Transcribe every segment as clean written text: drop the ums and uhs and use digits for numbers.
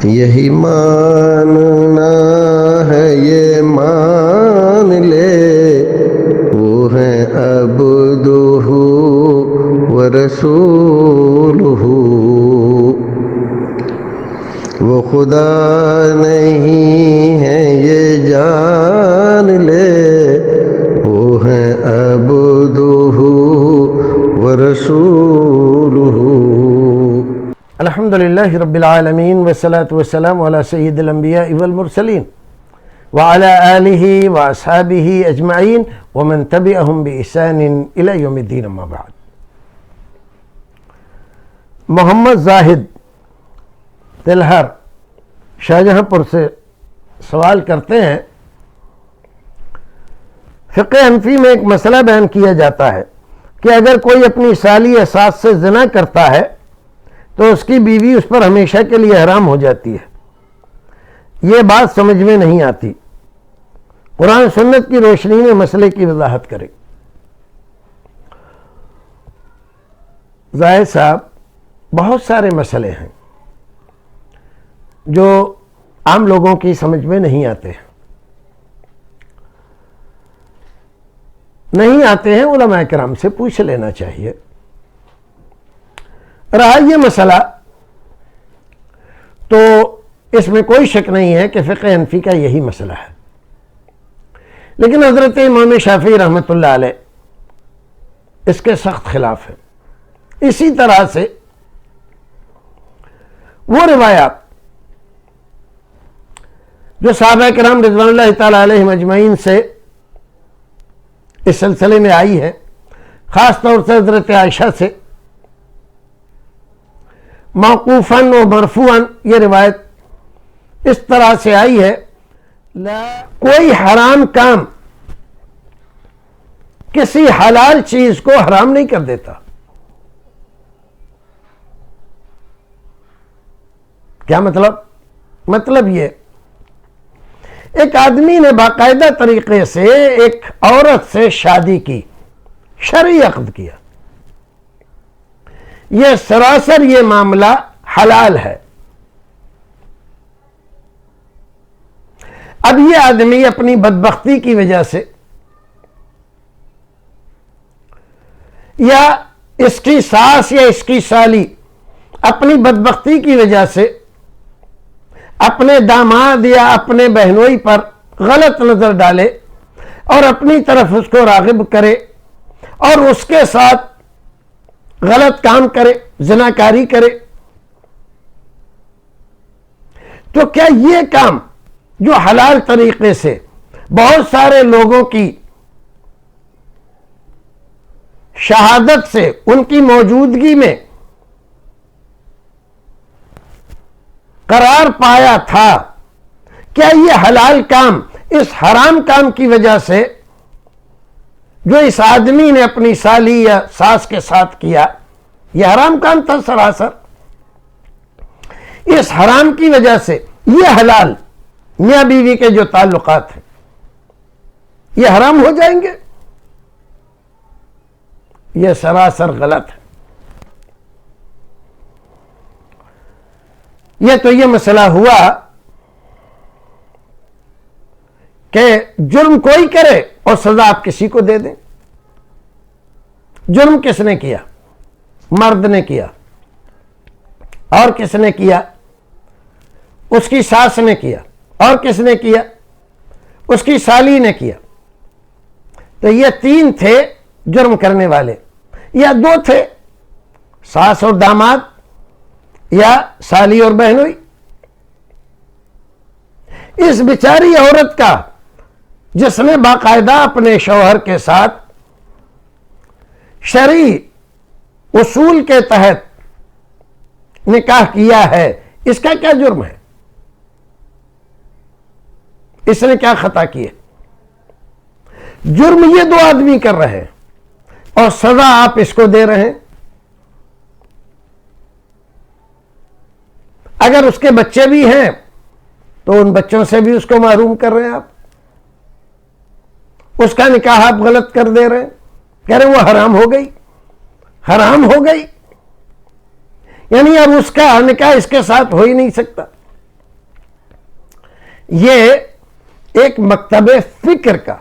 یہی ماننا ہے یہ مان لے وہ ہیں عبدہ و رسولہ، وہ خدا نہیں ہے یہ جان لے وہ ہیں عبدہ و رسولہ۔ الحمدللہ رب العالمین والصلاة والسلام علی سید الانبیاء والمرسلین وعلی آلہ واصحابہ اجمعین ومن تبعہم بإحسان الی یوم الدین، اما بعد۔ محمد زاہد تلہر شاہجہاں پور سے سوال کرتے ہیں، فقہ حنفی میں ایک مسئلہ بیان کیا جاتا ہے کہ اگر کوئی اپنی سالی یا ساس سے زنا کرتا ہے تو اس کی بیوی اس پر ہمیشہ کے لیے حرام ہو جاتی ہے۔ یہ بات سمجھ میں نہیں آتی، قرآن سنت کی روشنی میں مسئلے کی وضاحت کرے۔ زاہد صاحب، بہت سارے مسئلے ہیں جو عام لوگوں کی سمجھ میں نہیں آتے ہیں، علماء کرام سے پوچھ لینا چاہیے۔ رہا یہ مسئلہ تو اس میں کوئی شک نہیں ہے کہ فقہ حنفی کا یہی مسئلہ ہے، لیکن حضرت امام شافعی رحمۃ اللہ علیہ اس کے سخت خلاف ہے۔ اسی طرح سے وہ روایات جو صحابہ کرام رضوان اللہ تعالیٰ علیہم اجمعین سے اس سلسلے میں آئی ہے، خاص طور سے حضرت عائشہ سے موقوفاً و مرفوعاً، یہ روایت اس طرح سے آئی ہے، کوئی حرام کام کسی حلال چیز کو حرام نہیں کر دیتا۔ کیا مطلب یہ، ایک آدمی نے باقاعدہ طریقے سے ایک عورت سے شادی کی، شرعی عقد کیا، یہ سراسر یہ معاملہ حلال ہے۔ اب یہ آدمی اپنی بدبختی کی وجہ سے یا اس کی ساس یا اس کی سالی اپنی بدبختی کی وجہ سے اپنے داماد یا اپنے بہنوئی پر غلط نظر ڈالے اور اپنی طرف اس کو راغب کرے اور اس کے ساتھ غلط کام کرے، زناکاری کرے، تو کیا یہ کام جو حلال طریقے سے بہت سارے لوگوں کی شہادت سے ان کی موجودگی میں قرار پایا تھا، کیا یہ حلال کام اس حرام کام کی وجہ سے جو اس آدمی نے اپنی سالی یا ساس کے ساتھ کیا، یہ حرام کام تھا سراسر، اس حرام کی وجہ سے یہ حلال میاں بیوی کے جو تعلقات ہیں یہ حرام ہو جائیں گے؟ یہ سراسر غلط ہے۔ یہ مسئلہ ہوا کہ جرم کوئی کرے اور سزا آپ کسی کو دے دیں۔ جرم کس نے کیا؟ مرد نے کیا۔ اور کس نے کیا؟ اس کی ساس نے کیا۔ اور کس نے کیا؟ اس کی سالی نے کیا۔ تو یہ تین تھے جرم کرنے والے، یا دو تھے، ساس اور داماد یا سالی اور بہنوئی۔ اس بیچاری عورت کا جس نے باقاعدہ اپنے شوہر کے ساتھ شرعی اصول کے تحت نکاح کیا ہے، اس کا کیا جرم ہے؟ اس نے کیا خطا کی ہے؟ جرم یہ دو آدمی کر رہے ہیں اور سزا آپ اس کو دے رہے ہیں۔ اگر اس کے بچے بھی ہیں تو ان بچوں سے بھی اس کو محروم کر رہے ہیں آپ، اس کا نکاح آپ غلط کر دے رہے ہیں، کہہ رہے ہیں وہ حرام ہو گئی، یعنی اب اس کا نکاح اس کے ساتھ ہو ہی نہیں سکتا۔ یہ ایک مکتب فکر کا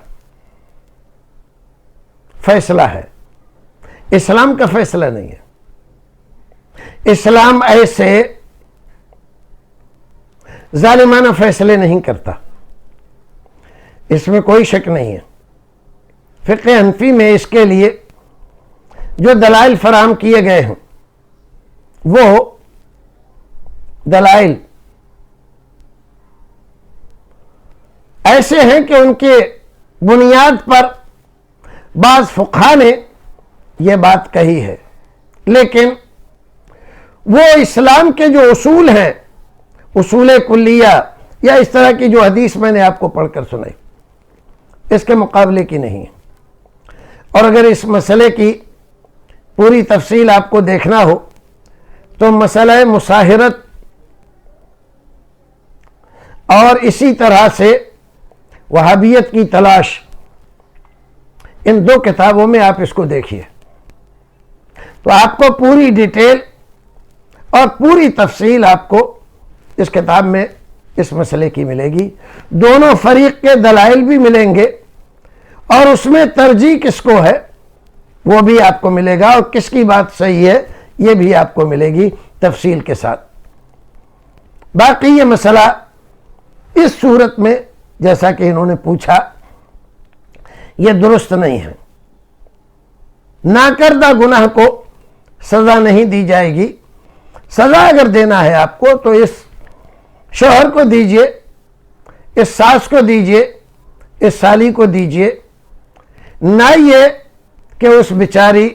فیصلہ ہے، اسلام کا فیصلہ نہیں ہے۔ اسلام ایسے ظالمانہ فیصلے نہیں کرتا، اس میں کوئی شک نہیں ہے۔ فقہ حنفی میں اس کے لیے جو دلائل فراہم کیے گئے ہیں وہ دلائل ایسے ہیں کہ ان کے بنیاد پر بعض فقہا نے یہ بات کہی ہے، لیکن وہ اسلام کے جو اصول ہیں، اصول کلیہ یا اس طرح کی جو حدیث میں نے آپ کو پڑھ کر سنائی، اس کے مقابلے کی نہیں ہے۔ اور اگر اس مسئلے کی پوری تفصیل آپ کو دیکھنا ہو تو مسئلہ مصاہرت اور اسی طرح سے وہابیت کی تلاش، ان دو کتابوں میں آپ اس کو دیکھیے تو آپ کو پوری ڈیٹیل اور پوری تفصیل آپ کو اس کتاب میں اس مسئلے کی ملے گی۔ دونوں فریق کے دلائل بھی ملیں گے اور اس میں ترجیح کس کو ہے وہ بھی آپ کو ملے گا، اور کس کی بات صحیح ہے یہ بھی آپ کو ملے گی تفصیل کے ساتھ۔ باقی یہ مسئلہ اس صورت میں جیسا کہ انہوں نے پوچھا یہ درست نہیں ہے۔ ناکردہ گناہ کو سزا نہیں دی جائے گی۔ سزا اگر دینا ہے آپ کو تو اس شوہر کو دیجئے، اس ساس کو دیجئے، اس سالی کو دیجئے، نہ یہ کہ اس بیچاری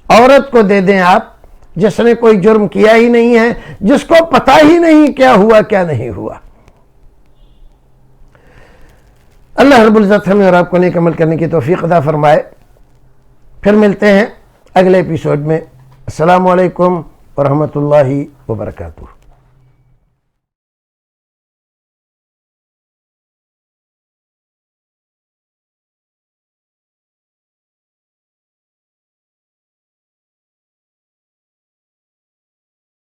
عورت کو دے دیں آپ جس نے کوئی جرم کیا ہی نہیں ہے، جس کو پتہ ہی نہیں کیا ہوا کیا نہیں ہوا۔ اللہ رب العزت ہمیں اور آپ کو نیک عمل کرنے کی توفیق عطا فرمائے۔ پھر ملتے ہیں اگلے ایپیسوڈ میں۔ السلام علیکم ورحمۃ اللہ وبرکاتہ۔